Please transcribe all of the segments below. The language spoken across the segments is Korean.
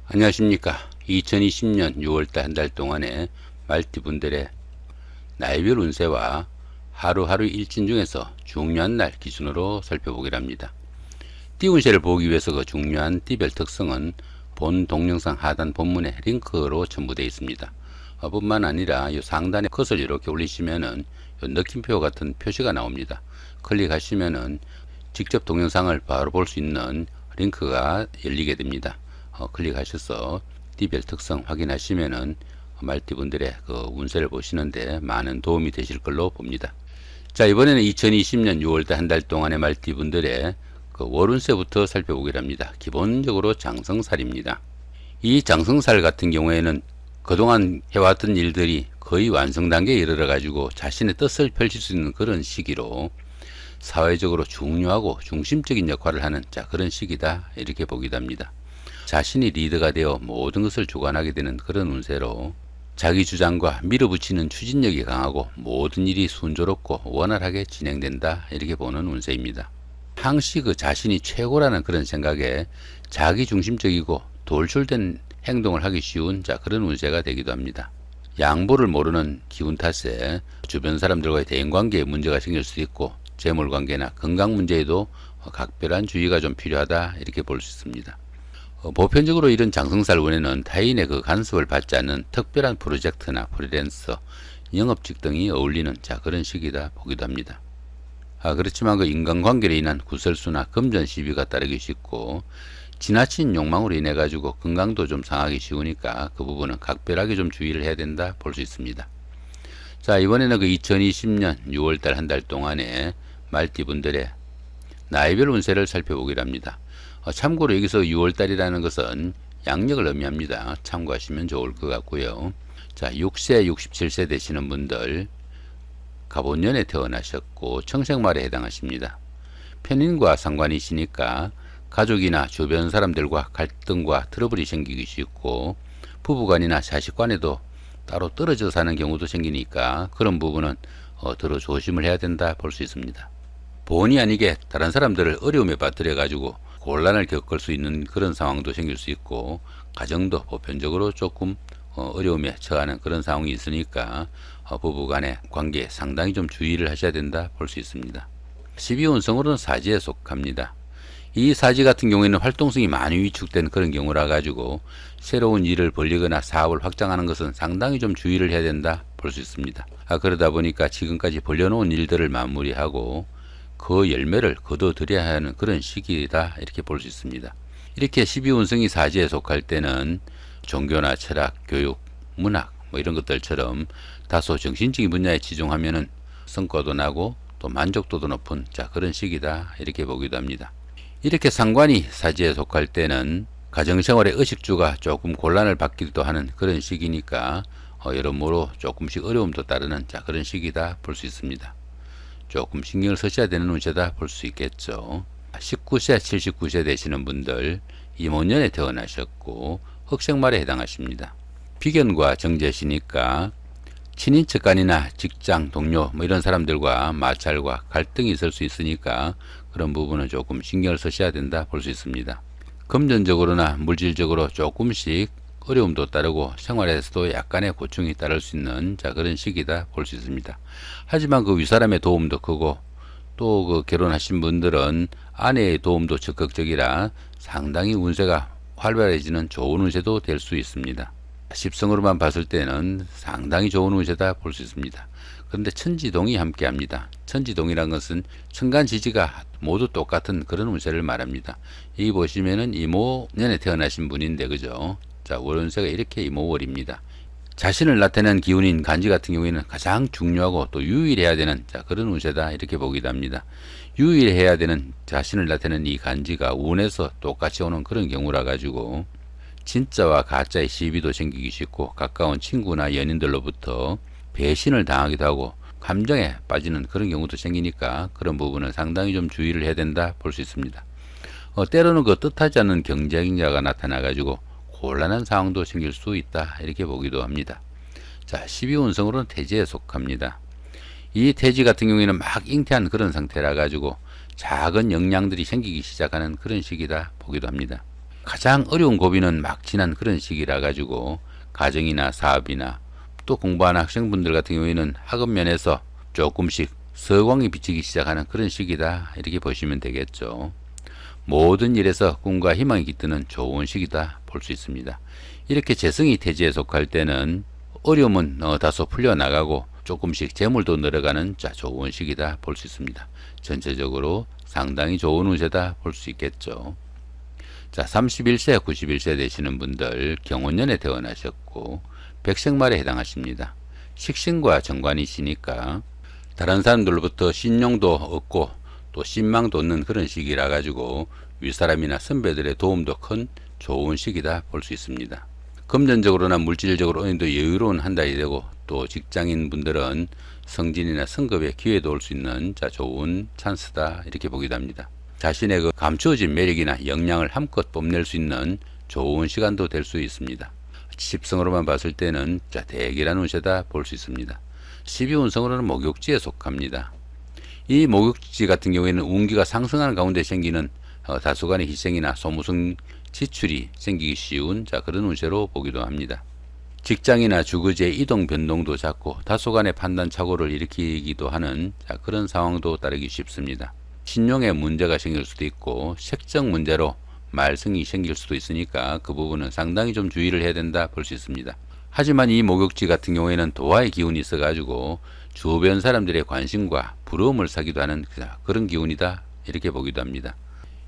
안녕하십니까. 2020년 6월달 한 달 동안의 말띠분들의 날별 운세와 하루하루 일진 중에서 중요한 날 기준으로 살펴보기로 합니다. 띠 운세를 보기 위해서 그 중요한 띠별 특성은 본 동영상 하단 본문에 링크로 첨부되어 있습니다. 뿐만 아니라 이 상단에 컷을 이렇게 올리시면은 느낌표 같은 표시가 나옵니다. 클릭하시면은 직접 동영상을 바로 볼 수 있는 링크가 열리게 됩니다. 클릭하셔서 띠별 특성 확인하시면은 말띠분들의 그 운세를 보시는데 많은 도움이 되실 걸로 봅니다. 자, 이번에는 2020년 6월달 한 달 동안의 말띠분들의 그 월운세부터 살펴보기로 합니다. 기본적으로 장성살입니다. 이 장성살 같은 경우에는 그동안 해왔던 일들이 거의 완성 단계에 이르러 가지고 자신의 뜻을 펼칠 수 있는 그런 시기로 사회적으로 중요하고 중심적인 역할을 하는 그런 시기다, 이렇게 보기도 합니다. 자신이 리더가 되어 모든 것을 주관하게 되는 그런 운세로 자기 주장과 밀어붙이는 추진력이 강하고 모든 일이 순조롭고 원활하게 진행된다, 이렇게 보는 운세입니다. 항시 그 자신이 최고라는 그런 생각에 자기중심적이고 돌출된 행동을 하기 쉬운 그런 운세가 되기도 합니다. 양보를 모르는 기운 탓에 주변 사람들과의 대인관계에 문제가 생길 수 있고 재물관계나 건강 문제에도 각별한 주의가 좀 필요하다, 이렇게 볼 수 있습니다. 보편적으로 이런 장성살 운에는 타인의 그 간섭을 받지 않는 특별한 프로젝트나 프리랜서, 영업직 등이 어울리는 그런 시기다 보기도 합니다. 그렇지만 그 인간관계로 인한 구설수나 금전 시비가 따르기 쉽고 지나친 욕망으로 인해 가지고 건강도 좀 상하기 쉬우니까 그 부분은 각별하게 좀 주의를 해야 된다 볼 수 있습니다. 자, 이번에는 그 2020년 6월달 한 달 동안의 말띠분들의 나이별 운세를 살펴보기로 합니다. 참고로 여기서 6월달이라는 것은 양력을 의미합니다. 참고하시면 좋을 것 같고요. 자, 6세, 67세 되시는 분들 갑오년에 태어나셨고 청생말에 해당하십니다. 편인과 상관이시니까 가족이나 주변 사람들과 갈등과 트러블이 생기기 쉽고 부부간이나 자식간에도 따로 떨어져 사는 경우도 생기니까 그런 부분은 더러 조심을 해야 된다 볼 수 있습니다. 본의 아니게 다른 사람들을 어려움에 빠뜨려 가지고 곤란을 겪을 수 있는 그런 상황도 생길 수 있고 가정도 보편적으로 조금 어려움에 처하는 그런 상황이 있으니까 부부간의 관계에 상당히 좀 주의를 하셔야 된다 볼 수 있습니다. 12운성으로는 사지에 속합니다. 이 사지 같은 경우에는 활동성이 많이 위축된 그런 경우라 가지고 새로운 일을 벌리거나 사업을 확장하는 것은 상당히 좀 주의를 해야 된다 볼 수 있습니다. 그러다 보니까 지금까지 벌려놓은 일들을 마무리하고 그 열매를 거둬들여야 하는 그런 시기이다, 이렇게 볼 수 있습니다. 이렇게 12운성이 사지에 속할 때는 종교나 철학, 교육, 문학 이런 것들처럼 다소 정신적인 분야에 치중하면은 성과도 나고 또 만족도도 높은 그런 시기다, 이렇게 보기도 합니다. 이렇게 상관이 사지에 속할 때는 가정생활의 의식주가 조금 곤란을 받기도 하는 그런 시기니까 여러모로 조금씩 어려움도 따르는 그런 시기다 볼 수 있습니다. 조금 신경을 쓰셔야 되는 운세다 볼 수 있겠죠. 19세, 79세 되시는 분들 임오년에 태어나셨고 흑생말에 해당하십니다. 비견과 정제시니까 친인척 간이나 직장 동료 이런 사람들과 마찰과 갈등이 있을 수 있으니까 그런 부분은 조금 신경을 쓰셔야 된다 볼 수 있습니다. 금전적으로나 물질적으로 조금씩 어려움도 따르고 생활에서도 약간의 고충이 따를 수 있는 그런 시기다 볼 수 있습니다. 하지만 그 윗사람의 도움도 크고 또 그 결혼하신 분들은 아내의 도움도 적극적이라 상당히 운세가 활발해지는 좋은 운세도 될 수 있습니다. 십성으로만 봤을 때는 상당히 좋은 운세다 볼 수 있습니다. 그런데 천지동이 함께합니다. 천지동이란 것은 천간지지가 모두 똑같은 그런 운세를 말합니다. 여기 보시면은 이모년에 태어나신 분인데 그죠? 자, 월운세가 이렇게 이모월입니다. 자신을 나타내는 기운인 간지 같은 경우에는 가장 중요하고 또 유일해야 되는 그런 운세다, 이렇게 보기도 합니다. 유일해야 되는 자신을 나타내는 이 간지가 운에서 똑같이 오는 그런 경우라 가지고 진짜와 가짜의 시비도 생기기 쉽고 가까운 친구나 연인들로부터 배신을 당하기도 하고 감정에 빠지는 그런 경우도 생기니까 그런 부분은 상당히 좀 주의를 해야 된다 볼 수 있습니다. 때로는 그 뜻하지 않은 경쟁자가 나타나 가지고 곤란한 상황도 생길 수 있다, 이렇게 보기도 합니다. 자, 12운성으로는 태지에 속합니다. 이 태지 같은 경우에는 막 잉태한 그런 상태라 가지고 작은 영향들이 생기기 시작하는 그런 시기다 보기도 합니다. 가장 어려운 고비는 막 지난 그런 시기라 가지고 가정이나 사업이나 또 공부하는 학생분들 같은 경우에는 학업 면에서 조금씩 서광이 비치기 시작하는 그런 시기다 이렇게 보시면 되겠죠. 모든 일에서 꿈과 희망이 깃드는 좋은 시기다 볼 수 있습니다. 이렇게 재성이 태지에 속할 때는 어려움은 다소 풀려나가고 조금씩 재물도 늘어가는 좋은 시기다 볼 수 있습니다. 전체적으로 상당히 좋은 운세다 볼 수 있겠죠. 31세, 91세 되시는 분들 경혼년에 태어나셨고 백생말에 해당하십니다. 식신과 정관이시니까 다른 사람들로부터 신용도 얻고 또 신망도 얻는 그런 시기라 가지고 윗사람이나 선배들의 도움도 큰 좋은 시기다 볼 수 있습니다. 금전적으로나 물질적으로 어느 정도 여유로운 한 달이 되고 또 직장인 분들은 승진이나 승급의 기회도 올 수 있는 좋은 찬스다 이렇게 보기도 합니다. 자신의 그 감추어진 매력이나 역량을 함껏 뽐낼 수 있는 좋은 시간도 될 수 있습니다. 10성으로만 봤을 때는 대기란 운세다 볼 수 있습니다. 12운성으로는 목욕지에 속합니다. 이 목욕지 같은 경우에는 운기가 상승하는 가운데 생기는 다소간의 희생이나 소모성 지출이 생기기 쉬운 그런 운세로 보기도 합니다. 직장이나 주거지의 이동 변동도 작고 다소간의 판단 착오를 일으키기도 하는 그런 상황도 따르기 쉽습니다. 신용에 문제가 생길 수도 있고 색적 문제로 말썽이 생길 수도 있으니까 그 부분은 상당히 좀 주의를 해야 된다 볼 수 있습니다. 하지만 이 목욕지 같은 경우에는 도화의 기운이 있어 가지고 주변 사람들의 관심과 부러움을 사기도 하는 그런 기운이다 이렇게 보기도 합니다.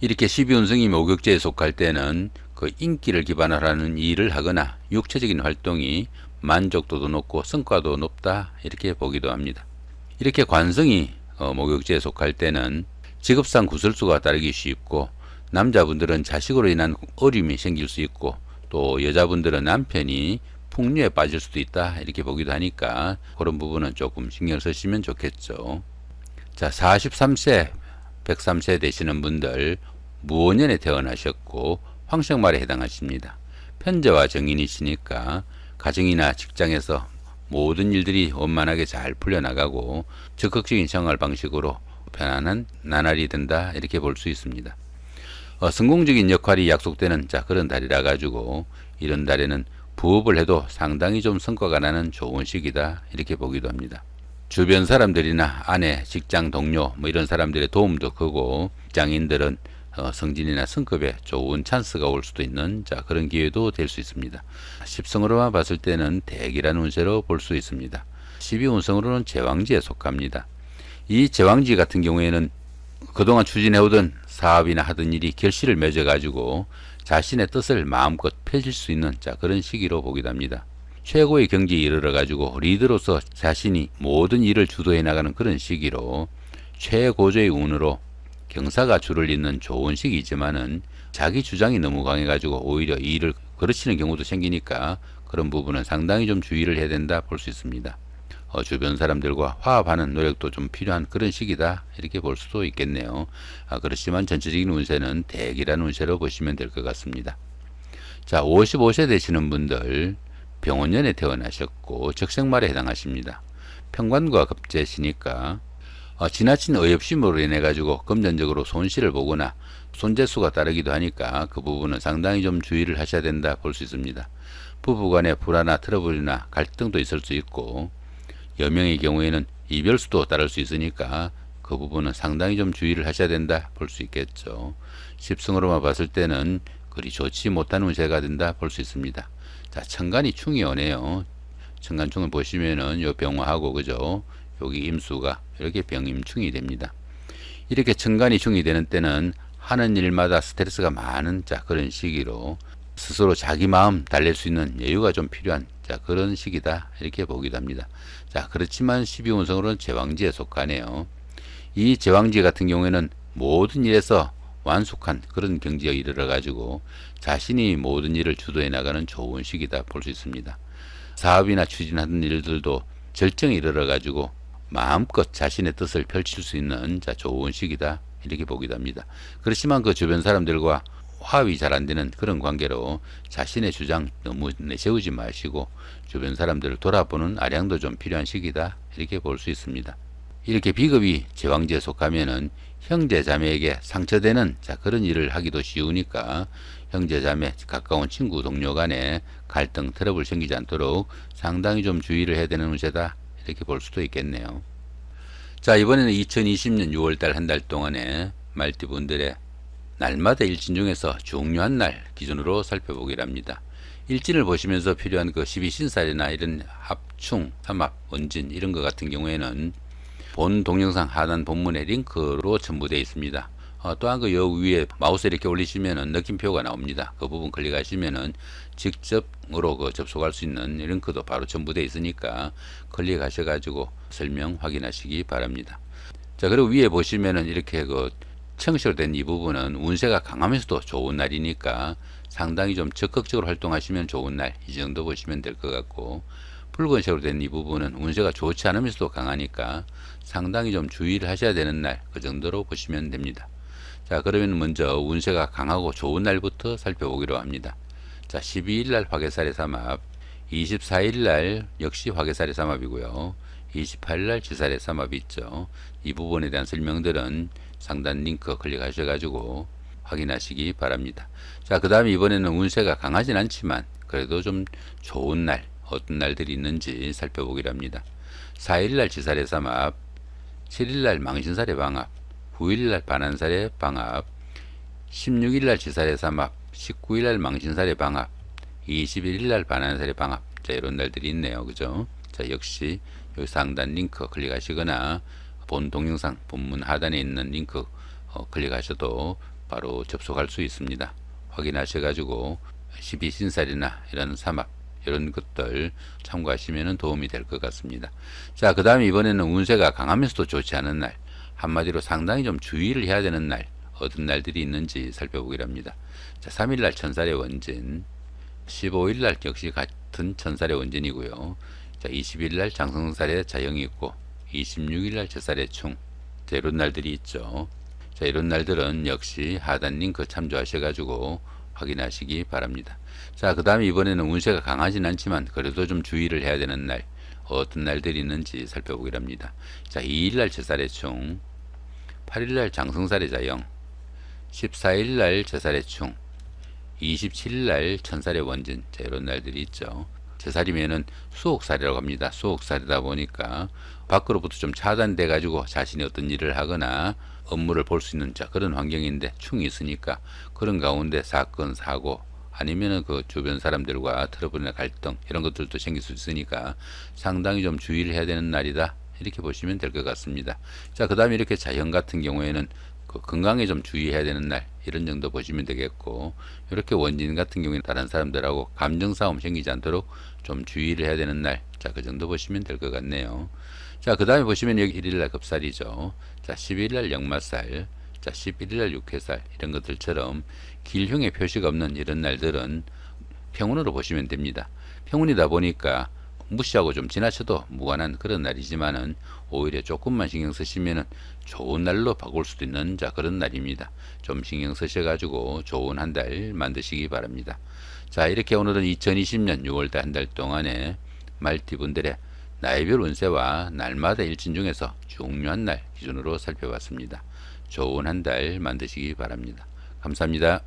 이렇게 12운성이 목욕지에 속할 때는 그 인기를 기반으로 하는 일을 하거나 육체적인 활동이 만족도도 높고 성과도 높다 이렇게 보기도 합니다. 이렇게 관성이 목욕지에 속할 때는 직업상 구설수가 따르기 쉽고 남자분들은 자식으로 인한 어려움이 생길 수 있고 또 여자분들은 남편이 풍류에 빠질 수도 있다 이렇게 보기도 하니까 그런 부분은 조금 신경 쓰시면 좋겠죠. 43세 103세 되시는 분들 무원년에 태어나셨고 황생말에 해당하십니다. 편재와 정인이시니까 가정이나 직장에서 모든 일들이 원만하게 잘 풀려나가고 적극적인 생활 방식으로 편안한 나날이 된다 이렇게 볼 수 있습니다. 성공적인 역할이 약속되는 그런 달이라 가지고 이런 달에는 부업을 해도 상당히 좀 성과가 나는 좋은 시기다 이렇게 보기도 합니다. 주변 사람들이나 아내, 직장 동료 이런 사람들의 도움도 크고 직장인들은 승진이나 승급에 좋은 찬스가 올 수도 있는 그런 기회도 될 수 있습니다. 10성으로만 봤을 때는 대기란 운세로 볼 수 있습니다. 12운성으로는 제왕지에 속합니다. 이 제왕지 같은 경우에는 그동안 추진해오던 사업이나 하던 일이 결실을 맺어 가지고 자신의 뜻을 마음껏 펼칠 수 있는 그런 시기로 보기도 합니다. 최고의 경지에 이르러 가지고 리더로서 자신이 모든 일을 주도해 나가는 그런 시기로 최고조의 운으로 경사가 줄을 잇는 좋은 시기이지만은 자기 주장이 너무 강해 가지고 오히려 이 일을 거르치는 경우도 생기니까 그런 부분은 상당히 좀 주의를 해야 된다 볼 수 있습니다. 주변 사람들과 화합하는 노력도 좀 필요한 그런 시기다 이렇게 볼 수도 있겠네요. 그렇지만 전체적인 운세는 대기란 운세로 보시면 될 것 같습니다. 55세 되시는 분들 병원년에 태어나셨고 적생말에 해당하십니다. 편관과 급제시니까 지나친 어이없심으로 인해 가지고 금전적으로 손실을 보거나 손재수가 따르기도 하니까 그 부분은 상당히 좀 주의를 하셔야 된다 볼 수 있습니다. 부부간의 불화나 트러블이나 갈등도 있을 수 있고 여명의 경우에는 이별수도 따를 수 있으니까 그 부분은 상당히 좀 주의를 하셔야 된다 볼 수 있겠죠. 10성으로만 봤을 때는 그리 좋지 못한 운세가 된다 볼 수 있습니다. 천간이 충이 오네요. 천간충을 보시면은 요 병화하고 그죠? 여기 임수가 이렇게 병임충이 됩니다. 이렇게 천간이 충이 되는 때는 하는 일마다 스트레스가 많은 그런 시기로 스스로 자기 마음 달랠 수 있는 여유가 좀 필요한 그런 시기다 이렇게 보기도 합니다. 그렇지만 12운성으로는 제왕지에 속하네요. 이 제왕지 같은 경우에는 모든 일에서 완숙한 그런 경지에 이르러 가지고 자신이 모든 일을 주도해 나가는 좋은 시기다 볼 수 있습니다. 사업이나 추진하는 일들도 절정에 이르러 가지고 마음껏 자신의 뜻을 펼칠 수 있는 좋은 시기다 이렇게 보기도 합니다. 그렇지만 그 주변 사람들과 화합이 잘 안되는 그런 관계로 자신의 주장 너무 내세우지 마시고 주변 사람들을 돌아보는 아량도 좀 필요한 시기다 이렇게 볼 수 있습니다. 이렇게 비겁이 제왕지에 속하면은 형제 자매에게 상처되는 그런 일을 하기도 쉬우니까 형제 자매 가까운 친구 동료 간에 갈등 트러블 생기지 않도록 상당히 좀 주의를 해야 되는 운세다, 이렇게 볼 수도 있겠네요. 자, 이번에는 2020년 6월달 한 달 동안에 말띠분들의 날마다 일진 중에서 중요한 날 기준으로 살펴보기를 합니다. 일진을 보시면서 필요한 그 12신살이나 이런 합충, 삼합, 원진 이런 것 같은 경우에는 본 동영상 하단 본문의 링크로 첨부되어 있습니다. 또한 그 여 위에 마우스 이렇게 올리시면은 느낌표가 나옵니다. 그 부분 클릭하시면은 직접으로 그 접속할 수 있는 링크도 바로 첨부되어 있으니까 클릭하셔가지고 설명 확인하시기 바랍니다. 자, 그리고 위에 보시면은 이렇게 그 청시로 된 이 부분은 운세가 강하면서도 좋은 날이니까 상당히 좀 적극적으로 활동하시면 좋은 날, 이 정도 보시면 될 것 같고, 붉은색으로 된 이 부분은 운세가 좋지 않으면서도 강하니까 상당히 좀 주의를 하셔야 되는 날, 그 정도로 보시면 됩니다. 자, 그러면 먼저 운세가 강하고 좋은 날부터 살펴보기로 합니다. 자, 12일날 화개살의 삼합, 24일날 역시 화개살의 삼합이고요. 28일날 지살의 삼합이 있죠. 이 부분에 대한 설명들은 상단 링크 클릭하셔가지고 확인하시기 바랍니다. 자, 그 다음에 이번에는 운세가 강하진 않지만 그래도 좀 좋은 날, 어떤 날들이 있는지 살펴보기로 합니다. 4일날 지살의 삼합, 7일날 망신살의 방합, 9일날 반한살의 방합, 16일날 지살의 삼합, 19일날 망신살의 방합, 21일날 반한살의 방합. 자, 이런 날들이 있네요. 그죠? 자, 역시 여기 상단 링크 클릭하시거나 본 동영상 본문 하단에 있는 링크 클릭하셔도 바로 접속할 수 있습니다. 확인하셔가지고 12신살이나 이런 삼합 이런 것들 참고하시면 도움이 될 것 같습니다. 자, 그 다음에 이번에는 운세가 강하면서도 좋지 않은 날, 한마디로 상당히 좀 주의를 해야 되는 날, 어떤 날들이 있는지 살펴보기로 합니다. 자, 3일날 천살의 원진, 15일날 역시 같은 천살의 원진이고요. 자, 20일날 장성살의 자영이 있고 26일날 제살의 충. 자, 이런 날들이 있죠. 자, 이런 날들은 역시 하단 링크 참조하셔가지고 확인하시기 바랍니다. 자, 그 다음에 이번에는 운세가 강하진 않지만 그래도 좀 주의를 해야 되는 날, 어떤 날들이 있는지 살펴보기로 합니다. 자, 2일날 제살의 충, 8일날 장성살의 자영, 14일날 제살의 충, 27일날 천살의 원진. 자, 이런 날들이 있죠. 제살이면은 수옥살이라고 합니다. 수옥살이다 보니까 밖으로부터 좀 차단돼 가지고 자신이 어떤 일을 하거나 업무를 볼 수 있는 그런 환경인데 충이 있으니까 그런 가운데 사건, 사고 아니면은 그 주변 사람들과 트러블이나 갈등 이런 것들도 생길 수 있으니까 상당히 좀 주의를 해야 되는 날이다, 이렇게 보시면 될 것 같습니다. 자, 그 다음에 이렇게 자형 같은 경우에는 그 건강에 좀 주의해야 되는 날, 이런 정도 보시면 되겠고, 이렇게 원진 같은 경우에는 다른 사람들하고 감정 싸움 생기지 않도록 좀 주의를 해야 되는 날, 자, 그 정도 보시면 될 것 같네요. 자, 그 다음에 보시면 여기 1일날 급살이죠. 자, 11일날 역마살, 자, 11일날 육해살, 이런 것들처럼 길흉의 표시가 없는 이런 날들은 평운으로 보시면 됩니다. 평운이다 보니까 무시하고 좀 지나쳐도 무관한 그런 날이지만은 오히려 조금만 신경 쓰시면은 좋은 날로 바꿀 수도 있는 그런 날입니다. 좀 신경 쓰셔가지고 좋은 한 달 만드시기 바랍니다. 자, 이렇게 오늘은 2020년 6월달 한 달 동안에 말띠분들의 나이별 운세와 날마다 일진 중에서 중요한 날 기준으로 살펴봤습니다. 좋은 한 달 만드시기 바랍니다. 감사합니다.